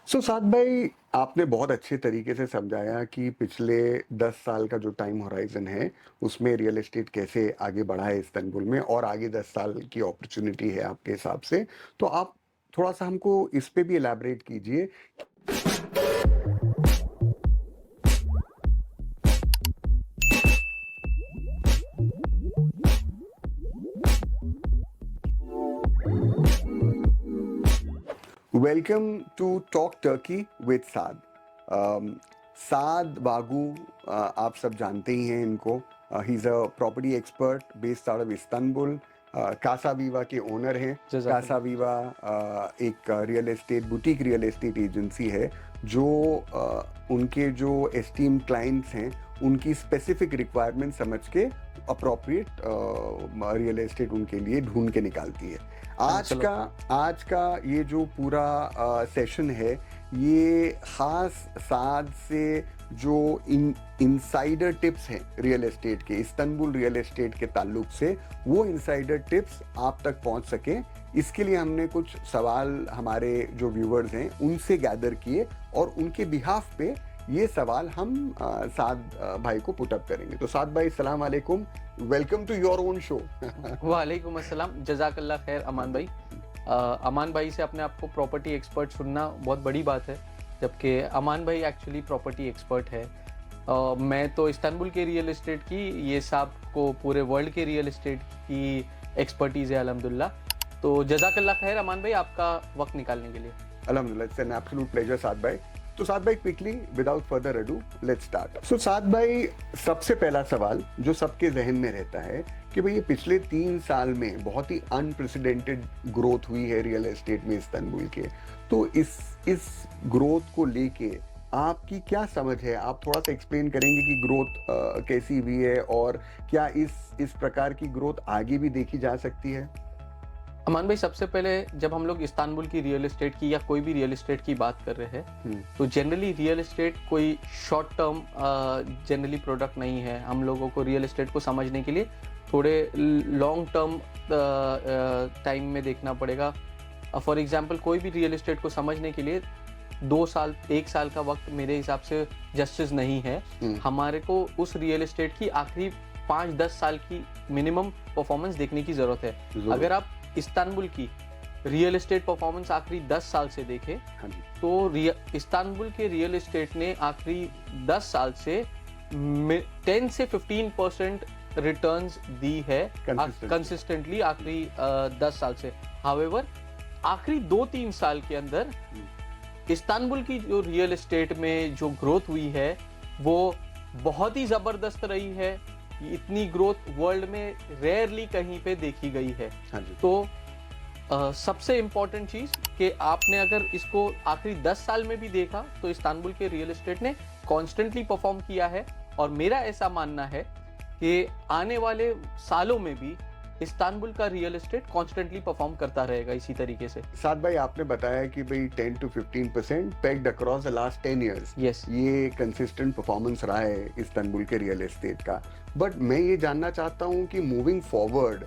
साद भाई, आपने बहुत अच्छे तरीके से समझाया कि पिछले 10 साल का जो टाइम होराइज़न है, उसमें रियल एस्टेट कैसे आगे बढ़ा है इस्तांबुल में और आगे 10 साल की अपॉर्च्युनिटी है आपके हिसाब से। तो आप थोड़ा-सा हमको इस पे भी इलैबोरेट कीजिए। Welcome to talk Turkey with Saad. Saad Bagu, आप सब जानते ही हैं इनको। He is a property expert based out of Istanbul. Casa Viva के ओनर हैं। कासा वीवा एक real estate boutique real estate agency है जो उनके जो एस्टीम क्लाइंट्स हैं उनकी स्पेसिफिक रिक्वायरमेंट समझ के अप्रोप्रिएट रियल एस्टेट उनके लिए ढूंढ के निकालती है। आज का ये जो पूरा सेशन है, ये खास साद से जो इनसाइडर टिप्स हैं रियल एस्टेट के, इस्तांबुल रियल एस्टेट के ताल्लुक से, वो इनसाइडर टिप्स आप तक पहुंच सके, इसके लिए हमने कुछ सवाल हमारे जो व्यूवर्स हैं उनसे गैदर किए और उनके बिहाफ पे ये सवाल हम साद भाई को पुट अप करेंगे। तो साद भाई, सलाम वालेकुम, welcome to your own show. वालेकुम अस्सलाम, जज़ाकल्लाह खैर अमान भाई। अमान भाई से अपने आप को प्रॉपर्टी एक्सपर्ट सुनना बहुत बड़ी बात है, जबकि अमान भाई एक्चुअली प्रॉपर्टी एक्सपर्ट है। मैं तो इस्तांबुल के रियल एस्टेट की, ये साहब को पूरे वर्ल्ड के रियल एस्टेट की एक्सपर्टीज़ है अल्हम्दुलिल्लाह। तो जज़ाकल्लाह खैर अमान भाई, आपका वक्त निकालने के लिए। अल्हम्दुलिल्लाह, it's an absolute pleasure Saad भाई। तो साद भाई, quickly without further ado let's start. So Saad भाई, सबसे पहला सवाल जो सबके जहन में रहता है कि भाई ये पिछले 3 साल में बहुत ही अनप्रेसिडेंटेड ग्रोथ हुई है रियल एस्टेट में इस्तांबुल के। तो इस ग्रोथ को लेके आपकी क्या समझ है? आप थोड़ा सा एक्सप्लेन करेंगे कि ग्रोथ कैसी हुई है और क्या इस प्रकार की ग्रोथ आगे भी देखी जा सकती है? अमान भाई, सबसे पहले जब हम लोग इस्तांबुल की रियल एस्टेट की या कोई भी रियल एस्टेट की बात कर रहे हैं, तो जनरली रियल एस्टेट कोई शॉर्ट टर्म जनरली प्रोडक्ट नहीं है। हम लोगों को रियल एस्टेट को समझने के लिए थोड़े लॉन्ग टर्म टाइम में देखना पड़ेगा। फॉर एग्जांपल, कोई भी रियल एस्टेट को समझने के लिए 2 साल 1 साल का वक्त मेरे हिसाब से जस्टिस नहीं है। हमारे को उस रियल एस्टेट की आखिरी 5-10 साल की मिनिमम परफॉर्मेंस देखने की जरूरत है। अगर आप इस्तांबुल की रियल एस्टेट परफॉर्मेंस आखिरी 10 साल से देखें, तो इस्तांबुल के रियल एस्टेट ने आखिरी 10 साल से 10 से 15% रिटर्न्स दी है कंसिस्टेंटली आखिरी 10 साल से। हाउएवर, आखिरी 2-3 साल के अंदर इस्तांबुल की जो रियल एस्टेट में जो ग्रोथ हुई है वो बहुत ही जबरदस्त रही है। इतनी ग्रोथ वर्ल्ड में रेयरली कहीं पे देखी गई है। तो सबसे इम्पोर्टेंट चीज कि आपने अगर इसको आखिरी 10 साल में भी देखा तो इस्तांबुल के रियल एस्टेट ने कॉन्स्टेंटली परफॉर्म किया है, और मेरा ऐसा मानना है कि आने वाले सालों में भी इस्तांबुल का रियल एस्टेट कॉन्स्टेंटली परफॉर्म करता रहेगा इसी तरीके से। साद भाई, आपने बताया कि भाई 10 to 15% pegged across the last 10 years, Yes. ये कंसिस्टेंट परफॉर्मेंस रहा है इस्तांबुल के रियल एस्टेट का। बट मैं ये जानना चाहता हूँ कि मूविंग फॉरवर्ड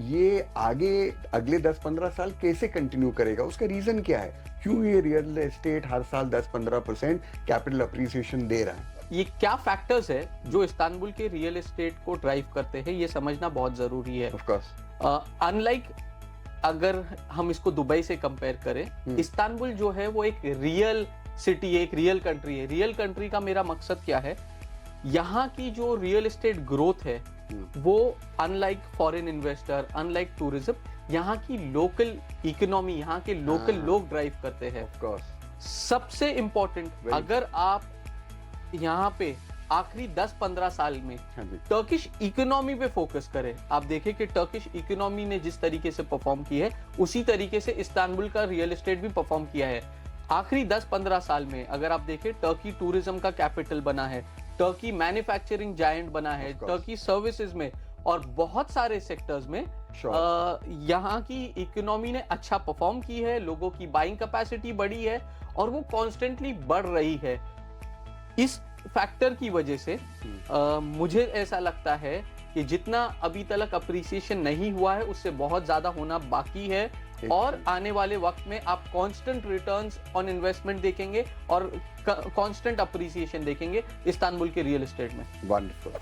ये आगे अगले 10-15 साल कैसे कंटिन्यू करेगा? उसका रीजन क्या है? क्यों ये रियल एस्टेट हर साल 10-15% कैपिटल अप्रिसिएशन दे रहा है? ये क्या फैक्टर्स है जो इस्तांबुल के रियल एस्टेट को ड्राइव करते हैं, ये समझना बहुत जरूरी है। ऑफ कोर्स, अनलाइक अगर हम इसको दुबई से कंपेयर करें, इस्तांबुल जो है वो एक रियल सिटी है, एक रियल कंट्री है। रियल कंट्री का मेरा मकसद क्या है? यहाँ की जो रियल एस्टेट ग्रोथ है वो unlike foreign investor, unlike tourism, यहाँ की लोकल इकोनॉमी, यहाँ के लोकल लोग ड्राइव करते हैं। ऑफ कोर्स, सबसे इंपॉर्टेंट, अगर आप यहाँ पे आखिरी 10-15 साल में टर्किश इकोनॉमी पे फोकस करें, आप देखें कि टर्किश इकोनॉमी ने जिस तरीके से परफॉर्म की है उसी तरीके से इस्तांबुल का रियल एस्टेट भी परफॉर्म किया है। आखिरी 10-15 साल में अगर आप देखें, टर्की टूरिज्म का कैपिटल बना है, टर्की मैन्युफैक्चरिंग जायंट बना है, टर्की सर्विसेज में और बहुत सारे सेक्टर्स में यहाँ की इकोनॉमी ने अच्छा परफॉर्म की है। लोगों की बाइंग कैपेसिटी बढ़ी है और वो कॉन्स्टेंटली बढ़ रही है। इस फैक्टर की वजह से मुझे ऐसा लगता है कि जितना अभी तक अप्रिसिएशन नहीं हुआ है उससे बहुत ज्यादा होना बाकी है और आने वाले वक्त में आप कांस्टेंट रिटर्न्स ऑन इन्वेस्टमेंट देखेंगे और कांस्टेंट अप्रिसिएशन देखेंगे इस्तांबुल के रियल एस्टेट में। वंडरफुल।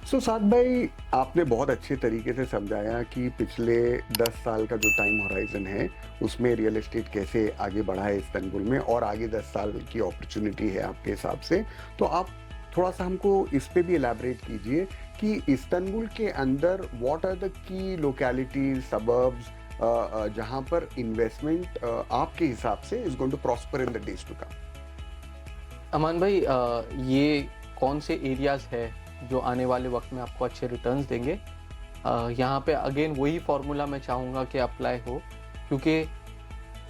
सो साद भाई, आपने बहुत अच्छे तरीके से समझाया कि पिछले 10 साल का जो टाइम होराइजन है उसमें रियल एस्टेट कैसे आगे बढ़ा है इस्तांबुल में, और आगे 10 साल की अपॉर्चुनिटी है आपके हिसाब से। तो आप थोड़ा सा हमको इस पे भी एलैबोरेट कीजिए कि इस्तांबुल के अंदर what are the key localities, suburbs जहां पर इन्वेस्टमेंट आपके हिसाब से is going to prosper in the days to come. Aman भाई, ये कौन से एरियाज है जो आने वाले वक्त में आपको अच्छे रिटर्न्स देंगे? यहाँ पे अगेन वही फॉर्मूला मैं चाहूँगा कि अप्लाई हो, क्योंकि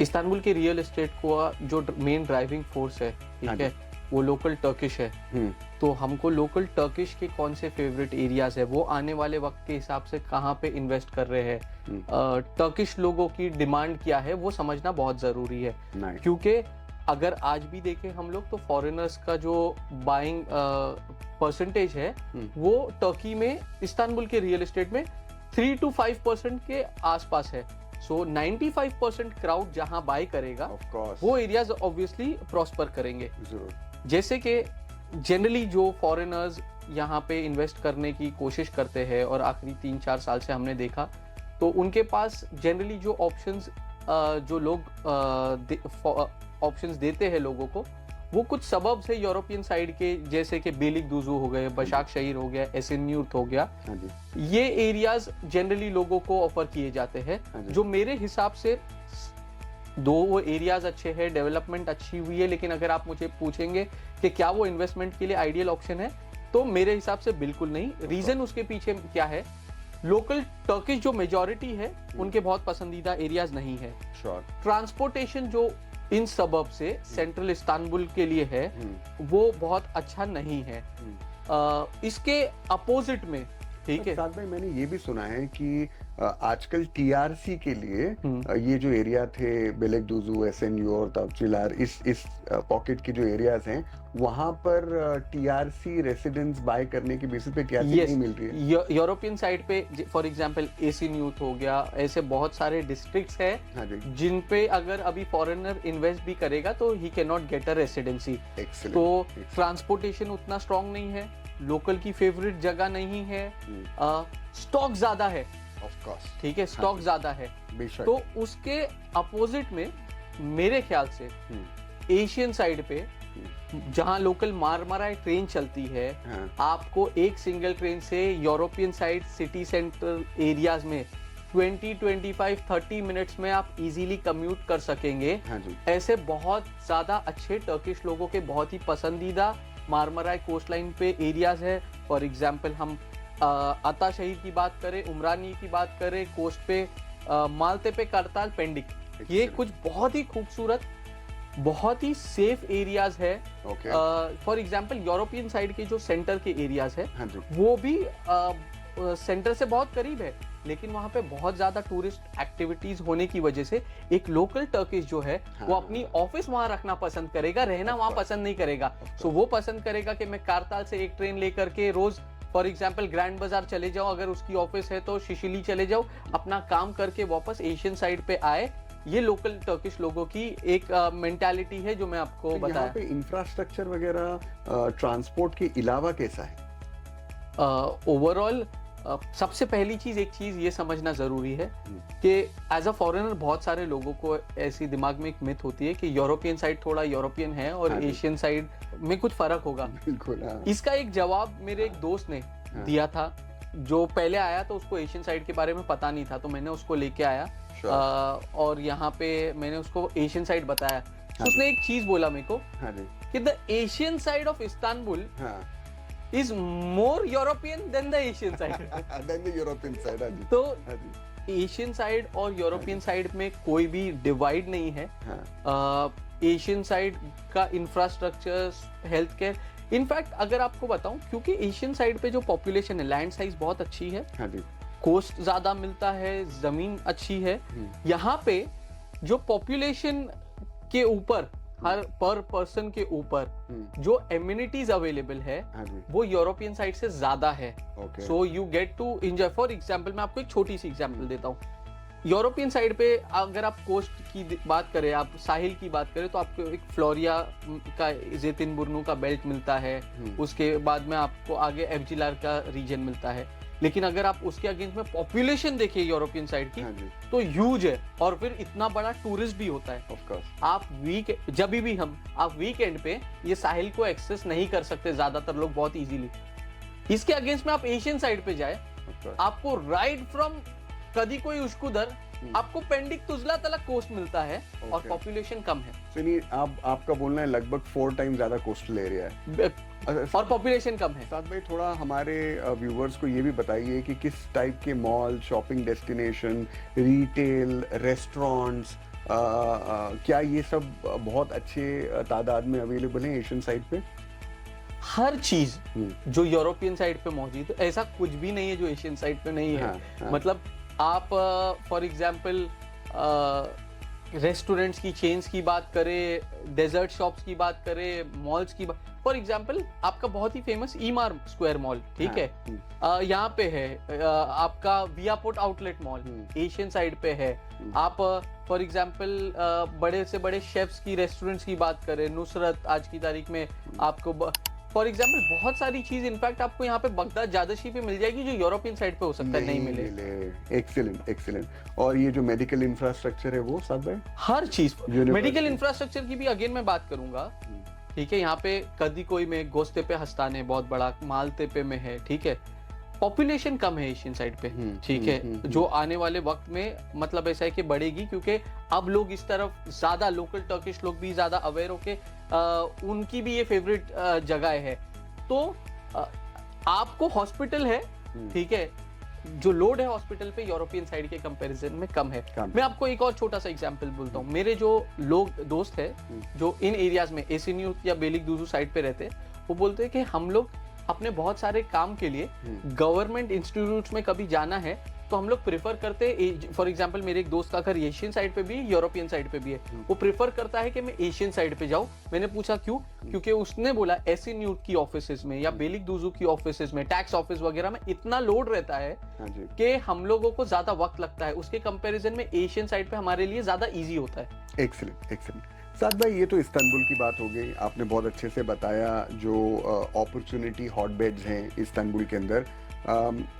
इस्तांबुल के रियल एस्टेट को जो मेन ड्राइविंग फोर्स है, ठीक है, वो लोकल टर्किश है। तो हमको लोकल टर्किश के कौन से फेवरेट एरियाज है, वो आने वाले वक्त के हिसाब से कहाँ पे इन्वेस्ट कर रहे हैं, टर्किश लोगों की डिमांड क्या है, वो समझना बहुत ज़रूरी है। क्योंकि अगर आज भी देखें हम लोग तो फॉरेनर्स का जो बाइंग परसेंटेज है वो टर्की में इस्तांबुल के रियल एस्टेट में 3 to 5% के आसपास है। सो 95% क्राउड जहां बाय करेगा वो एरियाज ऑब्वियसली प्रॉस्पर करेंगे। जैसे कि जनरली जो फॉरेनर्स यहाँ पे इन्वेस्ट करने की कोशिश करते हैं और आखिरी 3-4 साल से हमने देखा, तो उनके पास जनरली जो ऑप्शंस जो लोग ऑप्शंस देते हैं लोगों को, वो कुछ सबब्स है यूरोपियन साइड के, जैसे कि बेलिकदुजू हो गए, बशाक शहीर हो गया, एसेन्यूर्ट हो गया। ये एरियाज जनरली लोगों को ऑफर किए जाते हैं, जो मेरे हिसाब से दो वो एरियाज अच्छे हैं, डेवलपमेंट अच्छी हुई है, लेकिन अगर आप मुझे पूछेंगे कि क्या वो इन्वेस्टमेंट के लिए आइडियल ऑप्शन है, तो मेरे हिसाब से बिल्कुल नहीं। रीजन उसके पीछे क्या है, लोकल टर्किश जो मेजॉरिटी है उनके बहुत पसंदीदा एरियाज नहीं है। ट्रांसपोर्टेशन जो इन सबब से सेंट्रल इस्तांबुल के लिए है वो बहुत अच्छा नहीं है। इसके अपोजिट में, ठीक है, साथ में मैंने ये भी सुना है कि आजकल टीआरसी के लिए ये जो एरिया थे बेलिकदुजू, एसेन्यूर, तवचिलार, इस पॉकेट के जो एरियाज हैं वहां पर टीआरसी रेसिडेंस बाय करने की बेसिस पे टीआरसी नहीं मिल रही है। यूरोपियन साइड पे फॉर एग्जांपल एसेन्यूर हो गया, ऐसे बहुत सारे डिस्ट्रिक्ट्स हैं जिन पे अगर अभी फॉरेनर इन्वेस्ट भी करेगा तो he can not get a residency. तो ट्रांसपोर्टेशन उतना स्ट्रांग नहीं है, लोकल की फेवरेट जगह नहीं है, स्टॉक ज्यादा है, ठीक है, स्टॉक ज्यादा है। तो उसके अपोजिट में मेरे ख्याल से एशियन साइड पे जहां लोकल मारमाराई ट्रेन चलती है, आपको एक सिंगल ट्रेन से European side city centre areas में 20-25-30 मिनट्स में आप इजीली कम्यूट कर सकेंगे। ऐसे बहुत ज्यादा अच्छे टर्किश लोगों के बहुत ही पसंदीदा मारमराई कोस्ट लाइन पे एरियाज है। फॉर एग्जांपल हम अता शहीर की बात करें, उमरानी की बात करें, कोस्ट पे मालते पे, करताल, पेंडिक, ये कुछ बहुत ही खूबसूरत, बहुत ही सेफ एरियाज है। फॉर एग्जांपल यूरोपियन साइड के जो सेंटर के एरियाज है वो भी सेंटर से बहुत करीब है, लेकिन वहाँ पे बहुत ज्यादा टूरिस्ट एक्टिविटीज होने की वजह से एक लोकल टर्किश जो है वो अपनी ऑफिस वहाँ रखना पसंद करेगा, रहना वहाँ पसंद नहीं करेगा। सो वो पसंद करेगा कि मैं कारताल से एक ट्रेन लेकर के रोज फॉर एग्जांपल ग्रैंड बाजार चले जाओ, अगर उसकी ऑफिस है तो शिशिली चले जाओ, अपना काम करके वापस एशियन साइड पे आए। ये लोकल टर्किश लोगों की एक मेंटालिटी है जो मैं आपको बताया। यहाँ पे इंफ्रास्ट्रक्चर वगैरह ट्रांसपोर्ट के अलावा कैसा है? ओवरऑल सबसे पहली चीज, एक चीज ये समझना जरूरी है कि एज अ फॉरेनर बहुत सारे लोगों को ऐसी दिमाग में एक मिथ होती है कि यूरोपियन साइड थोड़ा यूरोपियन है और एशियन साइड में कुछ फर्क होगा। इसका एक जवाब मेरे एक दोस्त ने दिया था, जो पहले आया तो उसको एशियन साइड के बारे में पता नहीं था, तो मैंने उसको लेके आया और यहाँ पे मैंने उसको एशियन साइड बताया। तो उसने एक चीज बोला मेरे को कि the Asian side of Istanbul is more European than the Asian side. Than the European side. तो एशियन साइड और यूरोपियन साइड में कोई भी डिवाइड नहीं है। एशियन साइड का इंफ्रास्ट्रक्चर, हेल्थ केयर, इनफैक्ट अगर आपको बताऊं, क्योंकि एशियन साइड पे जो पॉपुलेशन है, लैंड साइज बहुत अच्छी है, कोस्ट ज्यादा मिलता है, जमीन अच्छी है, यहाँ पे जो पॉपुलेशन के ऊपर हर पर पर्सन के ऊपर जो एम्यूनिटीज अवेलेबल है वो यूरोपियन साइड से ज्यादा है। So you get to enjoy. For example मैं आपको एक छोटी सी एग्जांपल देता हूँ। यूरोपियन साइड पे अगर आप कोस्ट की बात करें, आप साहिल की बात करें, तो आपको एक फ्लोरिया का ज़ेतिनबुर्नु का बेल्ट मिलता है। उसके बाद में आपको आगे एफजिलार का रीजन मिलता है। लेकिन अगर आप उसके अगेंस्ट में पॉपुलेशन देखिए यूरोपियन साइड की, हाँ जी, तो ह्यूज है और फिर इतना बड़ा टूरिस्ट भी होता है। Of course. आप आप वीकेंड पे ये साहिल को एक्सेस नहीं कर सकते ज्यादातर लोग बहुत इजीली। इसके अगेंस्ट में आप एशियन साइड पे जाए, आपको राइट फ्रॉम कदी कोई उश्कुदर आपको पेंडिक तुजला तलक कोस्ट मिलता है और Okay. पॉपुलेशन कम है सुनिए, आपका बोलना है लगभग 4 टाइम ज्यादा कोस्टल एरिया है और पॉपुलेशन कम है। साथ भाई थोड़ा हमारे व्यूवर्स को ये भी बताइए कि किस टाइप के mall, shopping destination, retail, restaurants, क्या ये सब बहुत अच्छे तादाद में अवेलेबल हैं एशियन साइड पे? हर चीज जो यूरोपियन साइड पे मौजूद है, ऐसा कुछ भी नहीं है जो एशियन साइड पे नहीं है। हाँ. मतलब आप फॉर एग्जांपल रेस्टोरेंट्स की चेन्स की बात करें, डेजर्ट शॉप्स की बात करें, मॉल्स की बात, फॉर एग्जांपल आपका बहुत ही फेमस ईमार स्क्वायर मॉल, ठीक है, यहाँ पे है। आपका वियापोर्ट आउटलेट मॉल एशियन साइड पे है। आप फॉर एग्जांपल बड़े से बड़े शेफ्स की रेस्टोरेंट्स की बात करें, नुसरत आज की तारीख में आपको फॉर एग्जाम्पल बहुत सारी चीज इनफैक्ट आपको यहाँ पे बगदाद जादशी पे मिल जाएगी जो यूरोपियन साइड पे हो सकता है नहीं मिले। Excellent excellent. और ये जो मेडिकल इंफ्रास्ट्रक्चर है वो साथ भाई? हर चीज मेडिकल इंफ्रास्ट्रक्चर की भी अगेन मैं बात करूंगा, ठीक है। यहाँ पे कदी कोई में गोस्ते पे हस्तान है बहुत बड़ा, मालतेपे में है, ठीक है। पॉपुलेशन कम है एशियन साइड पे, ठीक है, जो आने वाले वक्त में मतलब ऐसा है कि बढ़ेगी, क्योंकि अब लोग इस तरफ ज्यादा, लोकल टर्किश लोग भी ज्यादा अवेयर होके उनकी भी ये फेवरेट जगह है। तो आपको हॉस्पिटल है, ठीक है, जो लोड है हॉस्पिटल पे यूरोपियन साइड के कंपैरिजन में कम है। मैं आपको एक और छोटा सा एग्जांपल बोलता हूँ। मेरे जो लोग दोस्त है जो इन एरियाज में एसिन्यू या बेलिक साइड पे रहते हैं, वो बोलते हैं कि हम लोग अपने बहुत सारे काम के लिए गवर्नमेंट इंस्टीट्यूट्स में कभी जाना है तो हम लोग प्रेफर करते हैं, फॉर एग्जांपल मेरे एक दोस्त का घर एशियन साइड पे भी है, यूरोपियन साइड पे भी है, वो प्रेफर करता है कि मैं एशियन साइड पे जाऊं। मैंने पूछा क्यों? क्योंकि उसने बोला एसिन्यूट की ऑफिसेज में या बेलिक दूजू की ऑफिसेज में, टैक्स ऑफिस वगैरह में इतना लोड रहता है कि हम लोगों को ज्यादा वक्त लगता है। उसके कंपेरिजन में एशियन साइड पे हमारे लिए ज्यादा ईजी होता है। Excellent excellent. साथ भाई ये तो इस्तांबुल की बात हो गई, आपने बहुत अच्छे से बताया जो अपॉर्चुनिटी हॉटबेड्स हैं इस्तांबुल के अंदर।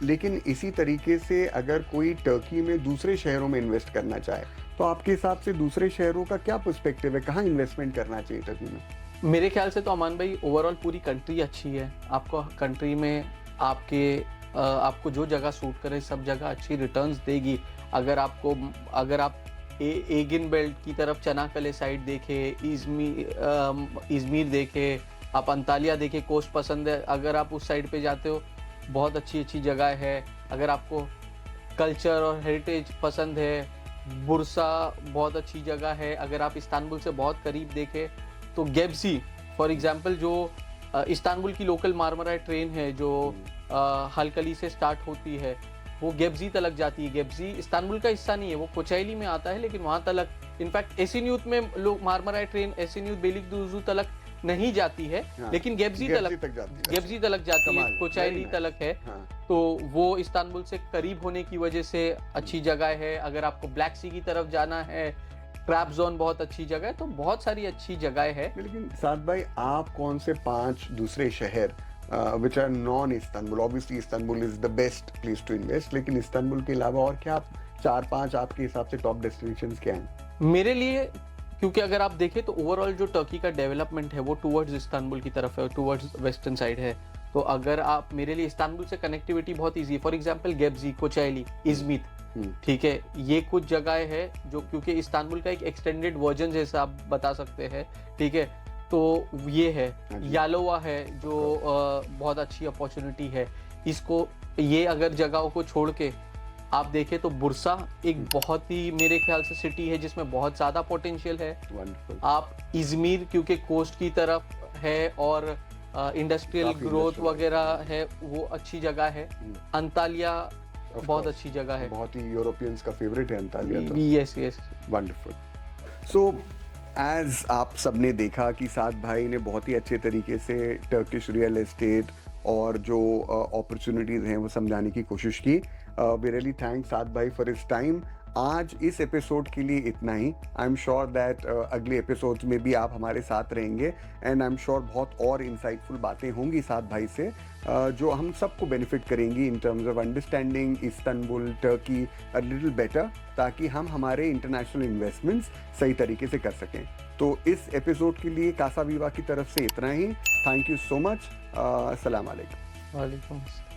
लेकिन इसी तरीके से अगर कोई टर्की में दूसरे शहरों में इन्वेस्ट करना चाहे तो आपके हिसाब से दूसरे शहरों का क्या पर्सपेक्टिव है, कहाँ इन्वेस्टमेंट करना चाहिए टर्की में? मेरे ख्याल से तो अमान भाई ओवरऑल पूरी कंट्री अच्छी है। आपको कंट्री में आपको जो जगह सूट करे सब जगह अच्छी रिटर्न्स देगी। अगर आप एगिन बेल्ट की तरफ चनाकले साइड देखे, इजमीर देखे, आप अंतालिया देखे, कोस्ट पसंद है, अगर आप उस साइड पे जाते हो बहुत अच्छी जगह है। अगर आपको कल्चर और हेरिटेज पसंद है, बुरसा बहुत अच्छी जगह है। अगर आप इस्तांबुल से बहुत करीब देखें तो गेब्जी फॉर एग्जांपल, जो इस्तांबुल की लोकल मारमराई ट्रेन है जो हलकली से स्टार्ट होती है, वो गेब्जी तलक जाती है। गेब्जी इस्तांबुल का हिस्सा नहीं है, वो कोचाइली में आता है, लेकिन वहां तलक इनफैक्ट एसिन्यूट में लोग मारमराई ट्रेन एसिन्यूट बेलिकदुजू तलक नहीं जाती है, लेकिन गेब्जी तलक जाती है, कोचाइली तलक है। तो वो इस्तांबुल से करीब होने की वजह से अच्छी जगह है। अगर आपको ब्लैक सी की तरफ जाना है, ट्रैप जोन बहुत अच्छी जगह है, तो बहुत सारी अच्छी जगह है। लेकिन साथ भाई आप कौन से 5 दूसरे शहर which are non-Istanbul, obviously Istanbul is the best place to invest, लेकिन इस्तांबुल के अलावा और क्या 4-5 आपके हिसाब से टॉप डेस्टिनेशंस क्या हैं? मेरे लिए, क्योंकि अगर आप देखें तो ओवरऑल जो टर्की का डेवलपमेंट है वो टुवर्ड्स इस्तांबुल की तरफ है, टुवर्ड्स वेस्टर्न साइड है। तो अगर आप, मेरे लिए इस्तांबुल से कनेक्टिविटी बहुत ईजी है। फॉर एग्जांपल गेब्जी, कोचाइली, इजमिर, ठीक है, ये कुछ जगह है जो, क्योंकि इस्तांबुल का एक एक्सटेंडेड वर्जन जैसा आप बता सकते हैं, ठीक है। तो ये है, यालोवा है जो बहुत अच्छी अपॉर्चुनिटी है। ये अगर जगहों को छोड़ के आप देखें तो बुरसा एक बहुत ही मेरे ख्याल से सिटी है जिसमें बहुत ज़्यादा पोटेंशियल है। आप इजमीर क्योंकि कोस्ट की तरफ है और इंडस्ट्रियल ग्रोथ वगैरह है, वो अच्छी जगह है। अंतालिया बहुत अच्छी जगह है, बहुत ही यूरोपियंस का फेवरेट है अंतालिया तो। Yes wonderful. सो एज आप सबने देखा कि साद भाई ने बहुत ही अच्छे तरीके से टर्किश रियल एस्टेट और जो अपॉर्चुनिटीज़ हैं वो समझाने की कोशिश की। वी रियली थैंक साद भाई फॉर हिज टाइम। आज इस एपिसोड के लिए इतना ही। आई एम श्योर दैट अगले एपिसोड्स में भी आप हमारे साथ रहेंगे एंड आई एम श्योर बहुत और इंसाइटफुल बातें होंगी साद भाई से जो हम सबको बेनिफिट करेंगी in terms of understanding Istanbul Turkey a little better, ताकि हम हमारे इंटरनेशनल इन्वेस्टमेंट्स सही तरीके से कर सकें। तो इस एपिसोड के लिए कासा वीवा की तरफ से इतना ही। Thank you so much. अस्सलाम वालेकुम। वालेकुम अस्सलाम।